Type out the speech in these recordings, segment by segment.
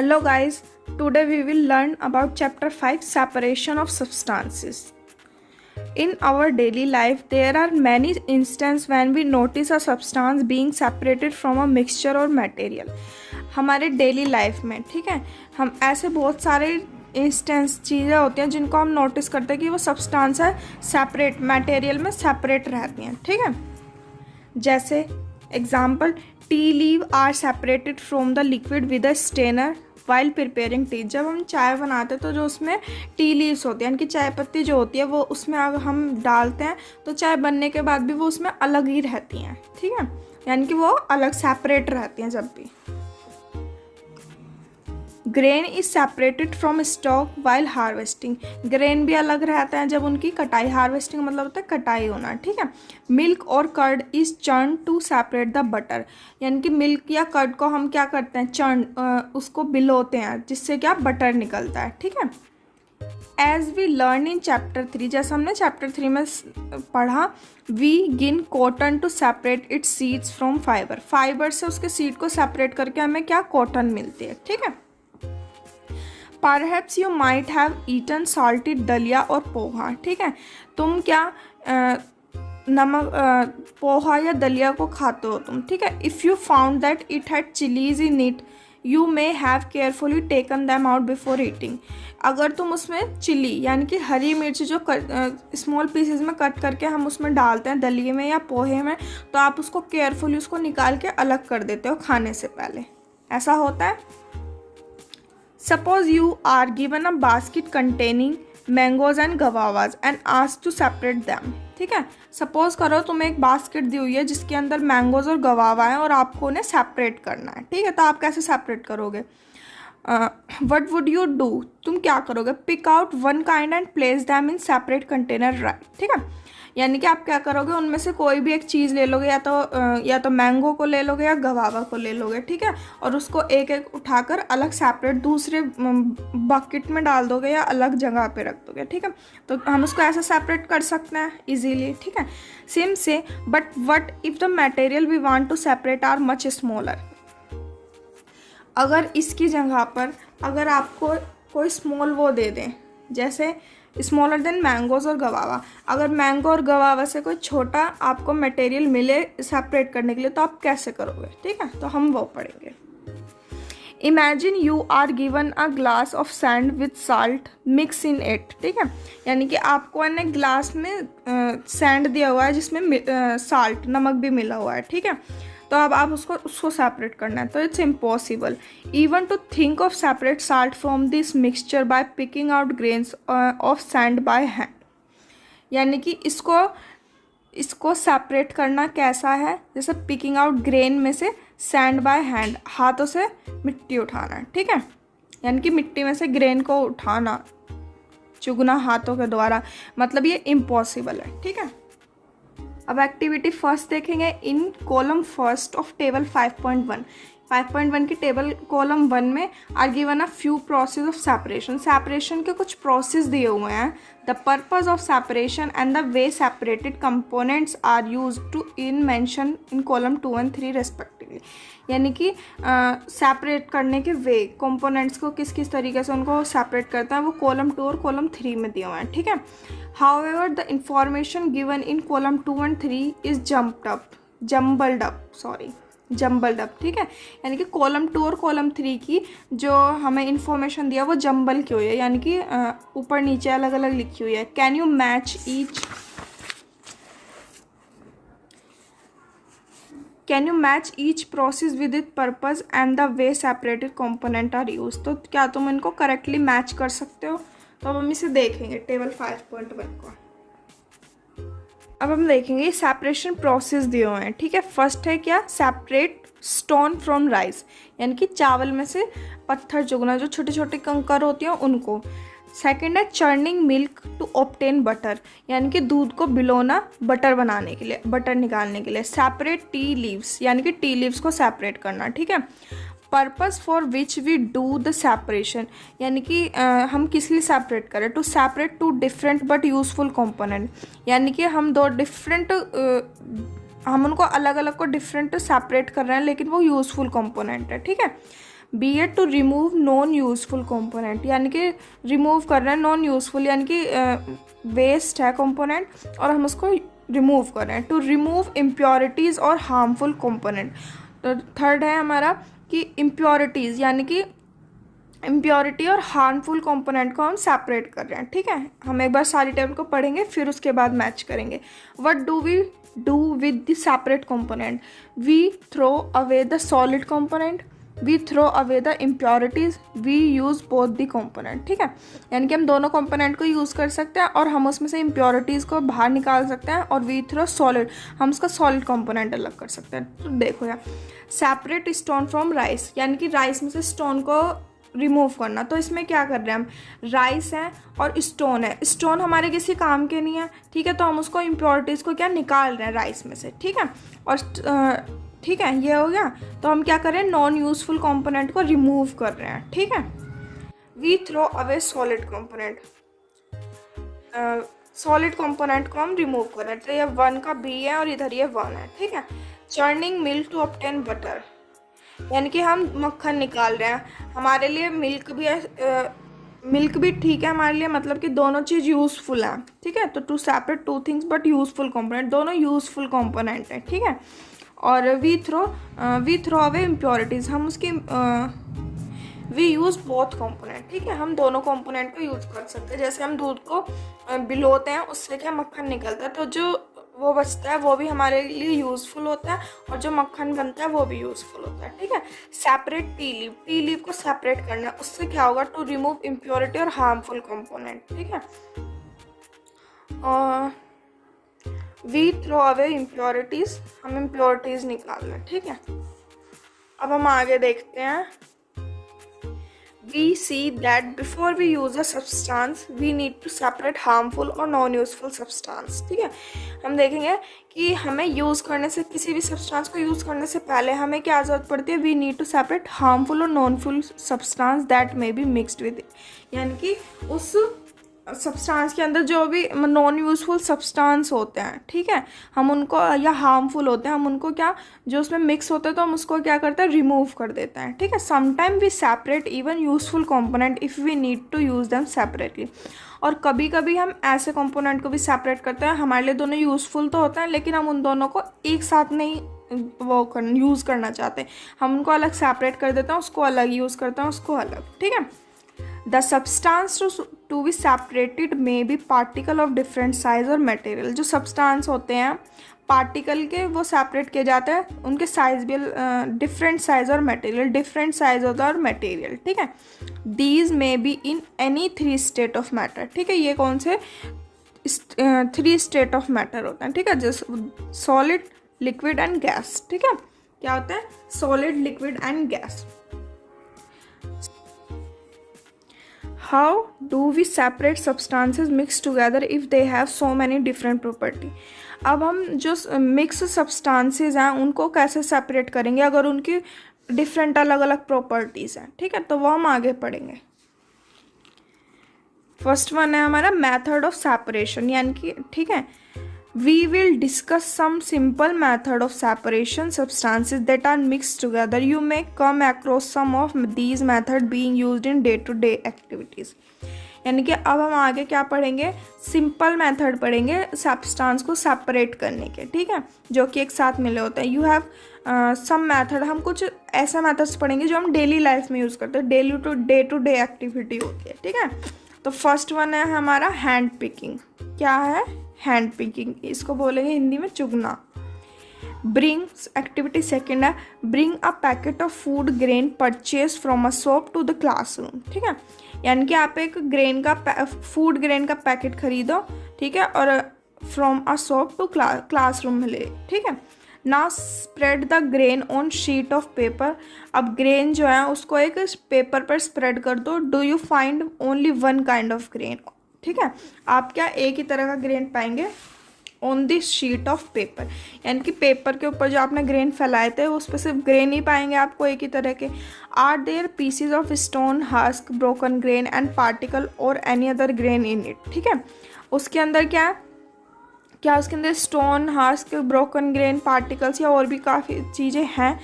Hello guys, today we will learn about chapter 5 separation of substances. In our daily life there are many instances when we notice a substance being separated from a mixture or material. हमारे daily life में ठीक है हम ऐसे बहुत सारे instance चीज़ें होती हैं जिनको हम नोटिस करते हैं कि वो सब्सटेंस है सेपरेट मटेरियल में सेपरेट रहती हैं ठीक है। जैसे example tea leave are separated from the liquid with a strainer while preparing tea. जब हम चाय बनाते हैं तो जो उसमें टी लीव्स होती हैं यानी कि चाय पत्ती जो होती है वो उसमें अगर हम डालते हैं तो चाय बनने के बाद भी वो उसमें अलग ही रहती हैं ठीक है, यानी कि वो अलग सेपरेट रहती हैं। जब भी grain is separated from stock while harvesting, grain भी अलग रहता है जब उनकी कटाई, हार्वेस्टिंग मतलब होता है कटाई होना ठीक है। मिल्क और curd is churn to separate the butter, यानी कि मिल्क या कर्ड को हम क्या करते हैं चर्न उसको बिलोते हैं जिससे क्या बटर निकलता है ठीक है। As we learn in chapter 3, जैसा हमने चैप्टर 3 में पढ़ा, we gin cotton to separate its seeds from fibre, fibre से उसके सीड को सेपरेट करके हमें क्या कॉटन मिलती है ठीक है। Perhaps you might have eaten salted दलिया और पोहा ठीक है, तुम क्या नमक पोहा या दलिया को खाते हो तुम ठीक है। If you found that it had chillies in it you may have carefully taken them out before eating, अगर तुम उसमें चिली यानी कि हरी मिर्च जो स्मॉल पीसेस में कट करके हम उसमें डालते हैं दलिए में या पोहे में, तो आप उसको केयरफुली उसको निकाल के अलग कर देते हो खाने से पहले, ऐसा होता है। Suppose you are given a basket containing mangoes and guavas and asked to separate them ठीक है। सपोज करो तुम्हें एक बास्केट दी हुई है जिसके अंदर मैंगोज और गवावा है और आपको उन्हें सेपरेट करना है ठीक है, तो आप कैसे सेपरेट करोगे? वट वुड यू डू, तुम क्या करोगे? Pick out one kind and place them in separate container right ठीक है, यानी कि आप क्या करोगे उनमें से कोई भी एक चीज़ ले लोगे, या तो मैंगो को ले लोगे या गवावा को ले लोगे ठीक है, और उसको एक एक उठाकर अलग सेपरेट दूसरे बकेट में डाल दोगे या अलग जगह पे रख दोगे ठीक है। तो हम उसको ऐसे सेपरेट कर सकते हैं इजीली ठीक है। सेम से but what if the material we want to separate are much smaller, अगर इसकी जगह पर अगर आपको कोई स्मॉल वो दे दें जैसे स्मॉलर देन मैंगोज और गवावा, अगर मैंगो और गवावा से कोई छोटा आपको मटेरियल मिले सेपरेट करने के लिए तो आप कैसे करोगे ठीक है, तो हम वो पढ़ेंगे। Imagine you are given a glass of sand with salt mix in it ठीक है, यानी कि आपको ने ग्लास में सैंड दिया हुआ है जिसमें साल्ट नमक भी मिला हुआ है ठीक है, तो अब आप उसको सेपरेट करना है तो it's impossible even to think of separate salt from this mixture by picking out grains of sand by hand, यानी कि इसको सेपरेट करना कैसा है, जैसे पिकिंग आउट ग्रेन में से सैंड बाय हैंड, हाथों से मिट्टी उठाना है ठीक है, यानी कि मिट्टी में से ग्रेन को उठाना चुगना हाथों के द्वारा, मतलब ये इम्पॉसिबल है ठीक है। अब एक्टिविटी फर्स्ट देखेंगे in column first of table 5.1 की टेबल कॉलम 1 में are given a few process of separation के कुछ प्रोसेस दिए हुए हैं। The purpose of separation and the way separated components are use to in mention in column 2 and 3 respectively, यानी कि separate करने के वे कंपोनेंट्स को किस किस तरीके से उनको सेपरेट करते हैं वो कॉलम 2 और कॉलम 3 में दिए हुए हैं ठीक है। However, the information given in column 2 and 3 is jumbled up ठीक है, यानी कि कॉलम 2 और कॉलम 3 की जो हमें इंफॉर्मेशन दिया वो जंबल की हुई है, यानी कि ऊपर नीचे अलग अलग लिखी हुई है। Can you match each process with it purpose and the way separated component are use, तो क्या तुम इनको करेक्टली मैच कर सकते हो? तो अब हम इसे देखेंगे टेबल 5.1 को। अब हम देखेंगे सेपरेशन प्रोसेस दिए हुए हैं ठीक है। फर्स्ट है क्या, सेपरेट स्टोन फ्रॉम राइस, यानी कि चावल में से पत्थर चुगना, जो छोटे छोटे कंकर होती हैं उनको। सेकंड है churning milk to obtain butter, यानी कि दूध को बिलोना बटर बनाने के लिए, बटर निकालने के लिए। सेपरेट टी लीव्स, यानी कि टी लीव्स को सेपरेट करना ठीक है। Purpose for which we do the separation, यानी कि हम किस लिए सेपरेट करें, to separate two different but useful component, यानी कि हम दो डिफरेंट हम उनको अलग अलग को डिफरेंट सेपरेट कर रहे हैं लेकिन वो यूजफुल कंपोनेंट है ठीक है। We have to remove non useful component, यानी कि रिमूव कर रहे हैं नॉन यूज़फुल, यानी कि वेस्ट है कंपोनेंट और हम उसको रिमूव कर रहे हैं। टू रिमूव इम्प्योरिटीज़ और हार्मफुल कंपोनेंट। तो थर्ड है हमारा कि इम्प्योरिटीज़, यानी कि इम्प्योरिटी और हार्मफुल कंपोनेंट को हम सेपरेट कर रहे हैं। ठीक है, हम एक बार सारी टेबल को पढ़ेंगे फिर उसके बाद मैच करेंगे। What do we do with the separate component? We throw away the solid component, we throw away the impurities, we use both the component. ठीक है, यानी कि हम दोनों कंपोनेंट को यूज़ कर सकते हैं और हम उसमें से इम्प्योरिटीज़ को बाहर निकाल सकते हैं, और वी थ्रो सॉलिड, हम उसका सॉलिड कंपोनेंट अलग कर सकते हैं। तो देखो यार, सेपरेट स्टोन फ्रॉम राइस, यानी कि राइस में से स्टोन को रिमूव करना। तो इसमें क्या कर रहे हैं हम, राइस है और स्टोन है, स्टोन हमारे किसी काम के नहीं है। ठीक है, तो हम उसको इम्प्योरिटीज़ को क्या निकाल रहे हैं राइस में से। ठीक है, और ठीक है, ये हो गया। तो हम क्या कर रहे हैं, नॉन यूज़फुल कंपोनेंट को रिमूव कर रहे हैं। ठीक है, we throw away solid component, solid component को हम रिमूव कर रहे हैं। तो ये 1 का बी है और इधर ये 1 है। ठीक है, churning milk to obtain butter, यानी कि हम मक्खन निकाल रहे हैं। हमारे लिए मिल्क भी है, मिल्क भी ठीक है हमारे लिए, मतलब कि दोनों चीज़ यूज़फुल हैं। ठीक है, तो to separate two things but useful component, दोनों यूज़फुल कंपोनेंट है। ठीक है, और वी थ्रो अवे इम्प्योरिटीज़, हम उसकी वी यूज़ बोथ कंपोनेंट। ठीक है, हम दोनों कंपोनेंट को यूज़ कर सकते हैं। जैसे हम दूध को बिलोते हैं, उससे क्या मक्खन निकलता है, तो जो वो बचता है वो भी हमारे लिए यूज़फुल होता है, और जो मक्खन बनता है वो भी यूज़फुल होता है। ठीक है, separate T leave, T leave को सेपरेट करना है, उससे क्या होगा, टू रिमूव इम्प्योरिटी और हार्मफुल कंपोनेंट। ठीक है, और वी थ्रो अवे इम्प्योरिटीज़, हम इम्प्योरिटीज़ निकाल रहे हैं। ठीक है, अब हम आगे देखते हैं। We see that before we use a substance, we need to separate harmful और non-useful substance। ठीक है, हम देखेंगे कि हमें यूज़ करने से, किसी भी सब्सटेंस को यूज़ करने से पहले हमें क्या ज़रूरत पड़ती है, we need to separate harmful और non-useful substance that may be mixed with it, यानी कि उस सब्सटेंस के अंदर जो भी नॉन यूज़फुल सब्सटेंस होते हैं, ठीक है, हम उनको, या हार्मफुल होते हैं, हम उनको क्या, जो उसमें मिक्स होते हैं तो हम उसको क्या करते हैं, रिमूव कर देते हैं। ठीक है, sometime we separate even useful component if we need to use them separately, और कभी कभी हम ऐसे कंपोनेंट को भी सेपरेट करते हैं, हमारे लिए दोनों यूज़फुल तो होते हैं लेकिन हम उन दोनों को एक साथ नहीं यूज़ करना चाहते, हम उनको अलग सेपरेट कर देते हैं, उसको अलग यूज़ करते हैं, उसको अलग। ठीक है, the substance to be separated may be particle of different size और मटेरियल, जो सब्सटेंस होते हैं पार्टिकल के वो सेपरेट किए जाते हैं, उनके साइज भी डिफरेंट साइज और मटेरियल, डिफरेंट साइज होता है और मटेरियल। ठीक है, these may be in any 3 state of matter. ठीक है, ये कौन से 3 स्टेट ऑफ मैटर होते हैं? ठीक है, जैसे सॉलिड, लिक्विड एंड गैस। ठीक है, क्या होता है, solid, liquid and gas. How do we separate substances mixed together if they have so many different property? अब हम जो मिक्स सब्सटेंसेस हैं उनको कैसे सेपरेट करेंगे अगर उनकी डिफरेंट अलग अलग प्रॉपर्टीज़ हैं। ठीक है, तो वो हम आगे पढ़ेंगे। फर्स्ट वन है हमारा मेथड ऑफ सेपरेशन, यानी कि ठीक है, we will discuss some simple method of separation substances that are mixed together. You may come across some of these method being used in day-to-day activities. यानी कि अब हम आगे क्या पढ़ेंगे, सिंपल मेथड पढ़ेंगे सब्सटेंस को सेपरेट करने के। ठीक है, जो कि एक साथ मिले होते हैं। यू हैव सम मेथड, हम कुछ ऐसे मेथड्स पढ़ेंगे जो हम डेली लाइफ में यूज़ करते हैं, डे टू डे एक्टिविटी होती है। ठीक है, तो फर्स्ट वन है हमारा हैंड पिकिंग। क्या है हैंड पिकिंग, इसको बोलेंगे हिंदी में चुगना। ब्रिंग्स एक्टिविटी सेकेंड है, bring a packet of food grain purchase from a shop to the classroom. ठीक है, यानी कि आप एक ग्रेन का फूड ग्रेन का पैकेट खरीदो, ठीक है, और from a shop to classroom में ले। ठीक है, now spread the grain on sheet of paper. अब ग्रेन जो है उसको एक पेपर पर स्प्रेड कर दो। Do you find only one kind of grain. ठीक है, आप क्या एक ही तरह का ग्रेन पाएंगे on this sheet of paper, यानी कि पेपर के ऊपर जो आपने ग्रेन फैलाए थे उस पर सिर्फ ग्रेन ही पाएंगे आपको एक ही तरह के। Are there pieces of stone, husk, broken grain and particle और any other grain in it. ठीक है, उसके अंदर क्या है, क्या उसके अंदर stone, husk, broken grain, particles या और भी काफ़ी चीज़ें हैं।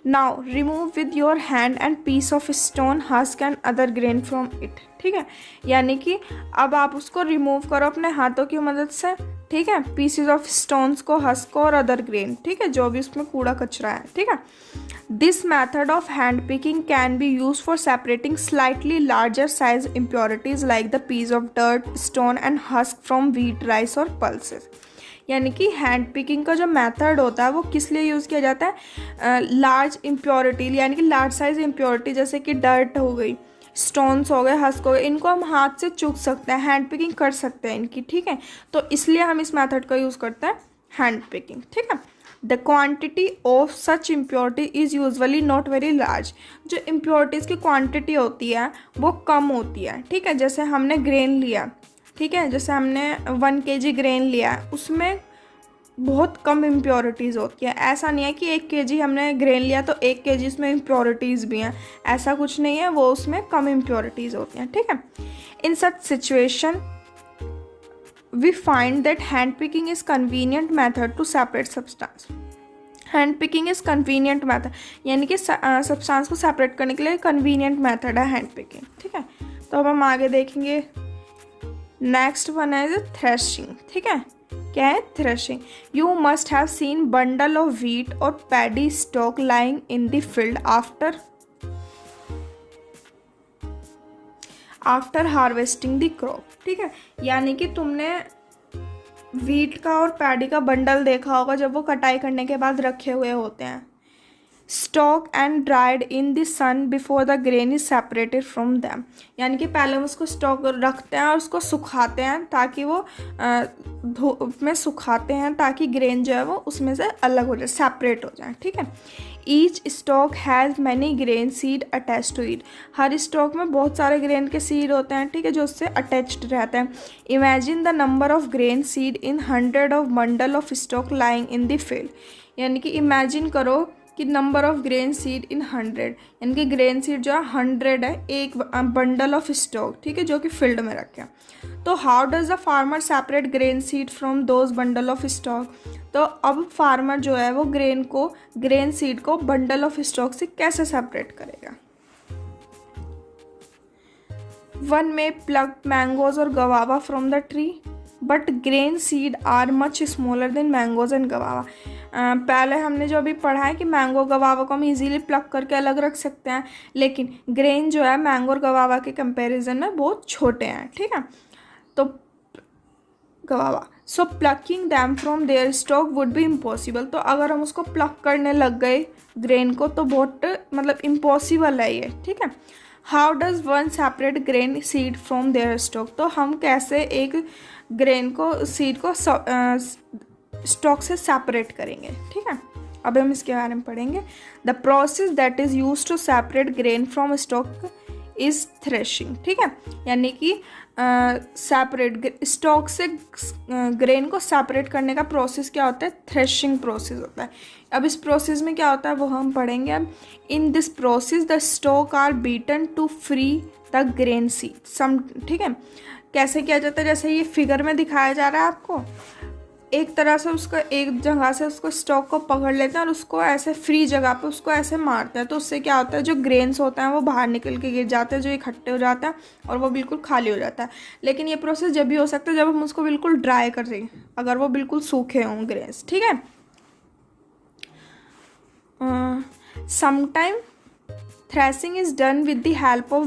Now remove with your hand and piece of stone husk and other grain from it. ठीक है, यानी कि अब आप उसको रिमूव करो अपने हाथों की मदद से। ठीक है, पीसेस ऑफ स्टोन्स को, हस्क को और अदर ग्रेन, ठीक है, जो भी उसमें कूड़ा कचरा है। ठीक है, this method of hand picking can be use for separating slightly larger size impurities like the piece of dirt, stone and husk from wheat, rice और पल्सेस। यानी कि हैंड पिकिंग का जो मेथड होता है वो किस लिए यूज़ किया जाता है? लार्ज इम्प्योरिटी, यानी कि लार्ज साइज इम्प्योरिटी, जैसे कि डर्ट हो गई, स्टोन्स हो गए, हस्क हो गए, इनको हम हाथ से चूक सकते हैं, हैंड पिकिंग कर सकते हैं इनकी। ठीक है, तो इसलिए हम इस मेथड का यूज़ करते हैं, हैंड पिकिंग। ठीक है, the quantity of such impurity is usually not very large. जो इम्प्योरिटीज़ की क्वान्टिटी होती है वो कम होती है। ठीक है, जैसे हमने ग्रेन लिया, ठीक है, जैसे हमने 1 kg ग्रेन लिया, उसमें बहुत कम इम्प्योरिटीज़ होती है। ऐसा नहीं है कि 1 kg हमने ग्रेन लिया तो 1 kg उसमें इम्प्योरिटीज़ भी हैं, ऐसा कुछ नहीं है, वो उसमें कम इम्प्योरिटीज़ होती हैं। ठीक है, in such situation we find that hand picking is convenient method to separate substance. Hand picking is convenient method, यानी कि सब्सटेंस को सेपरेट करने के लिए कन्वीनियंट मैथड है हैंड पिकिंग। ठीक है, तो अब हम आगे देखेंगे। नेक्स्ट वन है थ्रेशिंग। ठीक है, क्या है threshing? You must have seen bundle of wheat और paddy stalk lying in the field after harvesting the crop. ठीक है, यानी कि तुमने व्हीट का और पैडी का बंडल देखा होगा जब वो कटाई करने के बाद रखे हुए होते हैं। Stalk and dried in the sun before the grain is separated from them, यानी कि पहले हम उसको स्टॉक रखते हैं और उसको सुखाते हैं ताकि वो धूप में सुखाते हैं ताकि ग्रेन जो है वो उसमें से अलग हो जाए, सेपरेट हो जाए। ठीक है, each stalk has many grain seed attach to it. हर स्टॉक में बहुत सारे ग्रेन के सीड होते हैं, ठीक है, जो उससे अटैच्ड रहते हैं। Imagine the number of grain seed in 100 of bundle of stock lying in the field, यानी कि इमेजिन करो कि number of grain seed in 100, यानी कि ग्रेन सीड जो है 100 है एक बंडल ऑफ स्टॉक, ठीक है, जो कि फील्ड में रखे। तो how does the farmer separate grain seed from those bundle of stalk? तो अब फार्मर जो है वो ग्रेन सीड को बंडल ऑफ स्टॉक से कैसे सेपरेट करेगा? वन में प्लग मैंगोज और guava from the tree but grain seed are much smaller than mangoes and guava. पहले हमने जो अभी पढ़ा है कि मैंगो गवावा को हम इजीली प्लग करके अलग रख सकते हैं, लेकिन ग्रेन जो है मैंगो और गवावा के कंपैरिजन में बहुत छोटे हैं। ठीक है, तो गवावा, सो plucking them from there stock would be impossible. तो अगर हम उसको प्लग करने लग गए ग्रेन को तो बहुत मतलब इम्पॉसिबल है ये। ठीक है, how does one separate grain seed from there stock? तो हम कैसे एक ग्रेन को सीड को स्टॉक से सेपरेट करेंगे? ठीक है, अब हम इसके बारे में पढ़ेंगे। The process that is use to separate grain from stalk is threshing. ठीक है, यानी कि सेपरेट स्टॉक से ग्रेन को सेपरेट करने का प्रोसेस क्या होता है? थ्रेशिंग प्रोसेस होता है। अब इस प्रोसेस में क्या होता है वो हम पढ़ेंगे अब। In this process the stalk are beaten to free the grain seed some. ठीक है, कैसे किया जाता है? जैसे ये फिगर में दिखाया जा रहा है आपको, एक तरह से उसको एक जगह से उसको स्टॉक को पकड़ लेते हैं और उसको ऐसे फ्री जगह पे उसको ऐसे मारते हैं, तो उससे क्या होता है जो ग्रेन्स होते हैं वो बाहर निकल के गिर जाते हैं, जो इकट्ठे हो जाते हैं और वो बिल्कुल खाली हो जाता है। लेकिन ये प्रोसेस जब भी हो सकता है जब हम उसको बिल्कुल ड्राई कर दें, अगर वो बिल्कुल सूखे हों ग्रेन्स। ठीक है, sometime threshing is done with the help of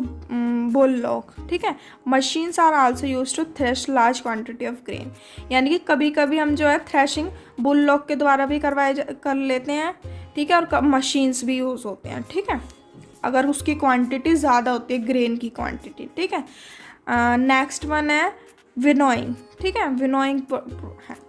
bulldog. ठीक है, machines are also use to thresh large quantity of grain, यानी कि कभी कभी हम जो है थ्रेशिंग बुलडॉग के द्वारा भी कर लेते हैं। ठीक है, और मशीन्स भी यूज़ होते हैं। ठीक है, अगर उसकी क्वांटिटी ज़्यादा होती है ग्रेन की क्वांटिटी। ठीक है, नेक्स्ट वन है विनोइंग। ठीक है, विनोइंग है।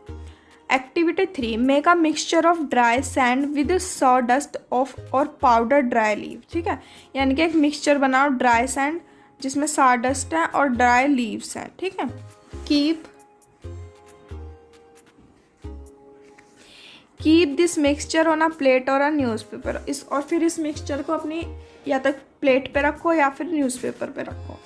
Activity 3, make a mixture of dry sand with saw dust of और पाउडर ड्राई लीव। ठीक है, यानी कि एक मिक्सचर बनाओ ड्राई सैंड जिसमें सॉ डस्ट है और ड्राई लीव्स हैं। ठीक है, keep this mixture on a plate और अ न्यूज़पेपर। और फिर इस मिक्सचर को अपनी या तो प्लेट पे रखो या फिर न्यूज़पेपर पे रखो।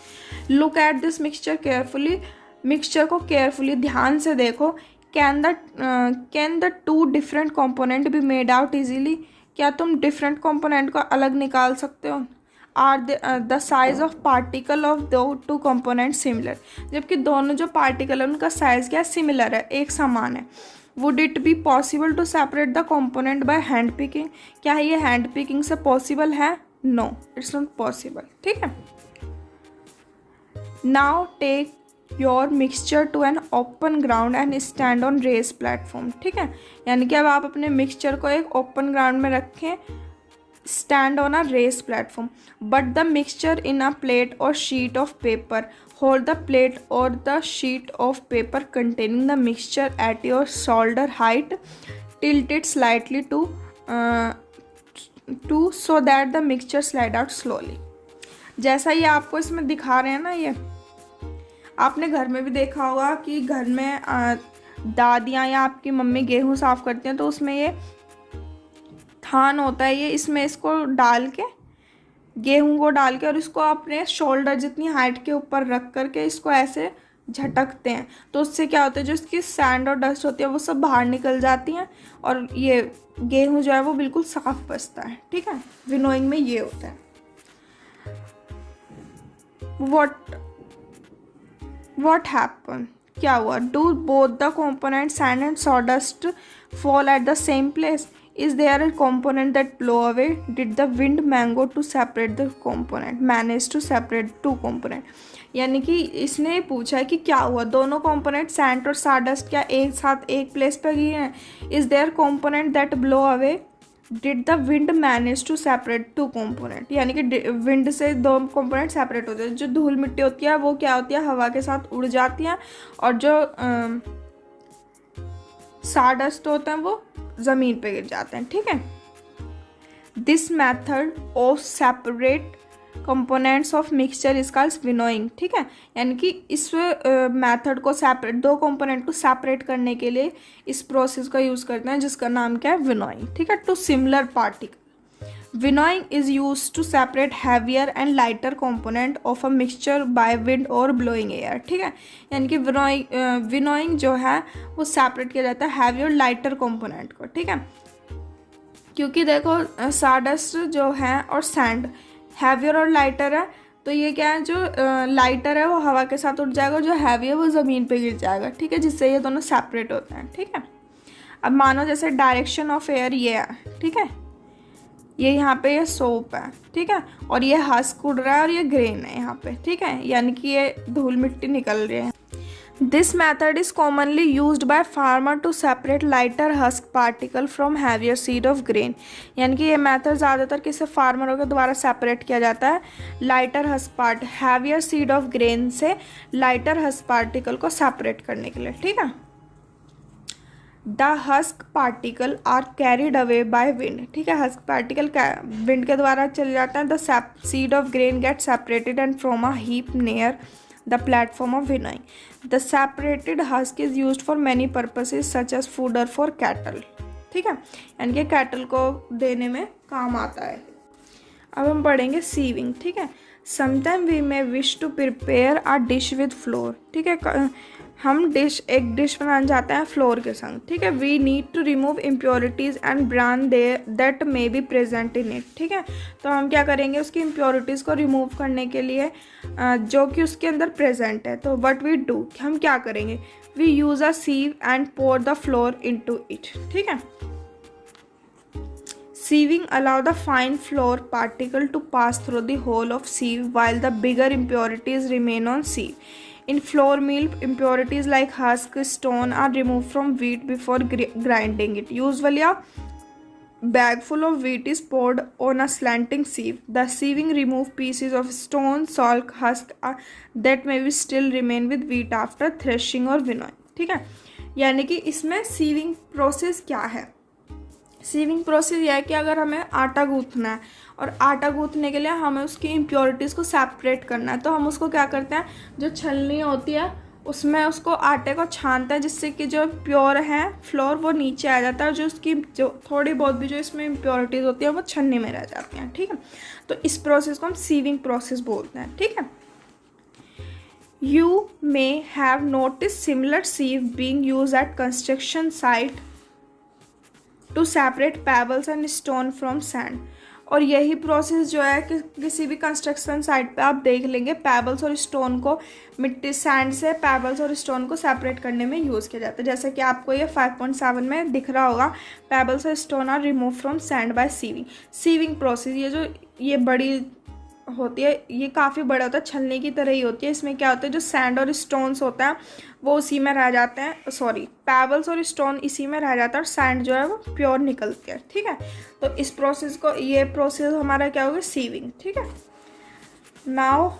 Look at this mixture carefully, mixture को केयरफुली ध्यान से देखो। Can the two different component be made out easily, क्या तुम डिफरेंट कंपोनेंट को अलग निकाल सकते हो? Are the size of particle of the two component similar, जबकि दोनों जो पार्टिकल है उनका साइज क्या सिमिलर है, एक समान है। Would it be possible to separate the component by hand picking, क्या ये हैंड पिकिंग से पॉसिबल है? No, it's not possible. ठीक है। Now take your mixture to an open ground and stand on raised platform. ठीक है, यानी कि अब आप अपने मिक्सचर को एक ओपन ग्राउंड में रखें, stand on a raised platform, but the mixture in a plate or sheet of paper. Hold the plate or the sheet of paper containing the mixture at your shoulder height. Tilt it slightly to so that the mixture slide out slowly. जैसा ये आपको इसमें दिखा रहे हैं ना, ये आपने घर में भी देखा होगा कि घर में दादियाँ या आपकी मम्मी गेहूँ साफ़ करती हैं तो उसमें ये थान होता है, ये इसमें इसको डाल के, गेहूं को डाल के और इसको अपने शोल्डर जितनी हाइट के ऊपर रख करके इसको ऐसे झटकते हैं, तो उससे क्या होता है जो इसकी सैंड और डस्ट होती है वो सब बाहर निकल जाती हैं और ये गेहूं जो है वो बिल्कुल साफ बचता है। ठीक है, विनोइंग में ये होता है। वॉट हैपन, क्या हुआ? Do both the components sand and sawdust fall at the same place? Is there a component that blow away? Did the wind mango to separate the component? Manage to separate two component? यानी कि इसने पूछा है कि क्या हुआ, दोनों component sand और साडस्ट क्या एक साथ एक प्लेस पर गए हैं? Is there component that blow away? Did the wind manage to separate two component? यानी कि विंड से दो कंपोनेंट सेपरेट होते हैं। जो धूल मिट्टी होती है वो क्या होती है, हवा के साथ उड़ जाती हैं, और जो साडस्ट होते हैं वो ज़मीन पे गिर जाते हैं। ठीक है। This method of separate components of mixture is called winnowing. ठीक है, यानी कि इस मेथड को सेपरेट, दो कंपोनेंट को सेपरेट करने के लिए इस प्रोसेस का यूज़ करते हैं जिसका नाम क्या है, विनोइंग। ठीक है, two similar particle. Winnowing is used to separate heavier and lighter component of a mixture by wind or blowing air. ठीक है, यानी कि winnowing जो है वो सेपरेट किया जाता है हैवी और लाइटर कंपोनेंट को। ठीक है, क्योंकि देखो साडस्ट जो है और सैंड हैवियर और लाइटर है, तो ये क्या है, जो लाइटर है वो हवा के साथ उड़ जाएगा, जो हैवी है वो ज़मीन पे गिर जाएगा। ठीक है, जिससे ये दोनों सेपरेट होते हैं। ठीक है, अब मानो जैसे डायरेक्शन ऑफ एयर ये है, ठीक है, ये यहाँ पे ये सोप है, ठीक है, और ये हस्क उड़ रहा है और ये ग्रेन है यहाँ पे। ठीक है, यानी कि ये धूल मिट्टी निकल रही है। This method is commonly used by farmer to separate lighter husk particle from heavier seed of grain. यानी कि ये मैथड ज़्यादातर किसी फार्मरों के द्वारा सेपरेट किया जाता है lighter husk part heavier seed of grain से लाइटर हस्क पार्टिकल को सेपरेट करने के लिए। ठीक है, the husk particle are carried away by wind. ठीक है, हस्क पार्टिकल विंड के द्वारा चले जाते हैं। The seed of grain get separated and from a heap near the platform of winnowing. The separated husk is used for many purposes such as fodder for cattle. ठीक है, यानी कि cattle को देने में काम आता है। अब हम पढ़ेंगे सीविंग। ठीक है, sometime we may wish to prepare a dish with flour. ठीक है, हम एक डिश बनाना चाहते हैं फ्लोर के संग। ठीक है, we need to remove impurities and bran that may be present in it. ठीक है, तो हम क्या करेंगे, उसकी इम्प्योरिटीज़ को रिमूव करने के लिए जो कि उसके अंदर प्रेजेंट है, तो व्हाट वी डू, हम क्या करेंगे, we use a sieve and pour the flour into it. ठीक है, sieving allow the fine flour particle to pass through the hole of sieve while the bigger impurities remain on sieve. In flour meal, impurities like husk, stone are removed from wheat before grinding it. Usually a bag full of wheat is poured on a slanting sieve. The sieving remove pieces of stone, salt, husk that may still remain with wheat after threshing or winnowing. ठीक है, यानी कि इसमें sieving process क्या है। Sieving process यह है कि अगर हमें आटा गूँथना है और आटा गूँथने के लिए हमें उसकी इम्प्योरिटीज़ को सेपरेट करना है, तो हम उसको क्या करते हैं, जो छलनी होती है उसमें उसको आटे को छानते हैं जिससे कि जो प्योर है फ्लोर वो नीचे आ जाता है और जो उसकी जो थोड़ी बहुत भी जो इसमें इम्प्योरिटीज़ होती है वो छन्नी में रह जाती हैं। ठीक है, तो इस प्रोसेस को हम सीविंग प्रोसेस बोलते हैं। ठीक है, you may have notice similar sieve being used at construction site to separate pebbles and stone from sand. और यही प्रोसेस जो है कि किसी भी कंस्ट्रक्शन साइट पे आप देख लेंगे, पेबल्स और स्टोन को मिट्टी सैंड से पेबल्स और स्टोन को सेपरेट करने में यूज़ किया जाता है। जैसे कि आपको ये 5.7 में दिख रहा होगा, पेबल्स और stone are remove from sand by sieving. Sieving process, ये बड़ी होती है, ये काफ़ी बड़ा होता है, छलनी की तरह ही होती है। इसमें क्या होता है, जो सैंड और स्टोन्स होता है वो उसी में रह जाते हैं, सॉरी पेबल्स और स्टोन इसी में रह जाता है और सैंड जो है वो प्योर निकलती है। ठीक है, तो इस प्रोसेस को, ये प्रोसेस हमारा क्या होगा, सीविंग। ठीक है, now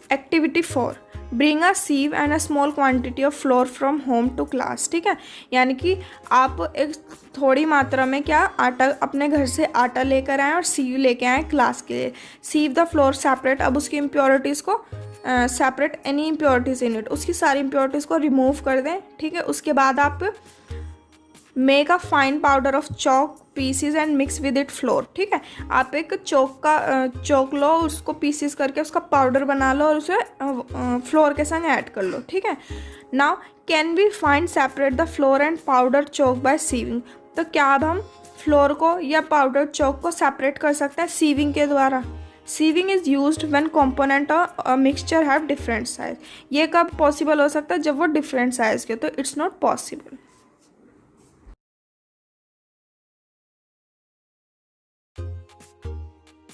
activity 4, bring a sieve and a small quantity of flour from home to class. ठीक है, यानी कि आप एक थोड़ी मात्रा में क्या आटा अपने घर से आटा लेकर आएँ और सीव लेके आएँ क्लास के लिए। सीव द फ्लोर सेपरेट, अब उसकी इम्प्योरिटीज़ को separate any impurities in it, उसकी सारी इम्प्योरिटीज़ को रिमूव कर दें। ठीक है, उसके बाद आप make a fine powder of chalk pieces and mix with it flour. ठीक है, आप एक चौक लो, उसको पीसीज करके उसका पाउडर बना लो और उसे फ्लोर के संग ऐड कर लो। ठीक है, now can we find separate the flour and powder chalk by sieving. तो क्या अब हम फ्लोर को या पाउडर चौक को सेपरेट कर सकते हैं सीविंग के द्वारा। Sieving is used when component और मिक्सचर हैव डिफरेंट साइज। ये कब पॉसिबल हो सकता है, जब वो डिफरेंट साइज के, तो इट्स नॉट पॉसिबल।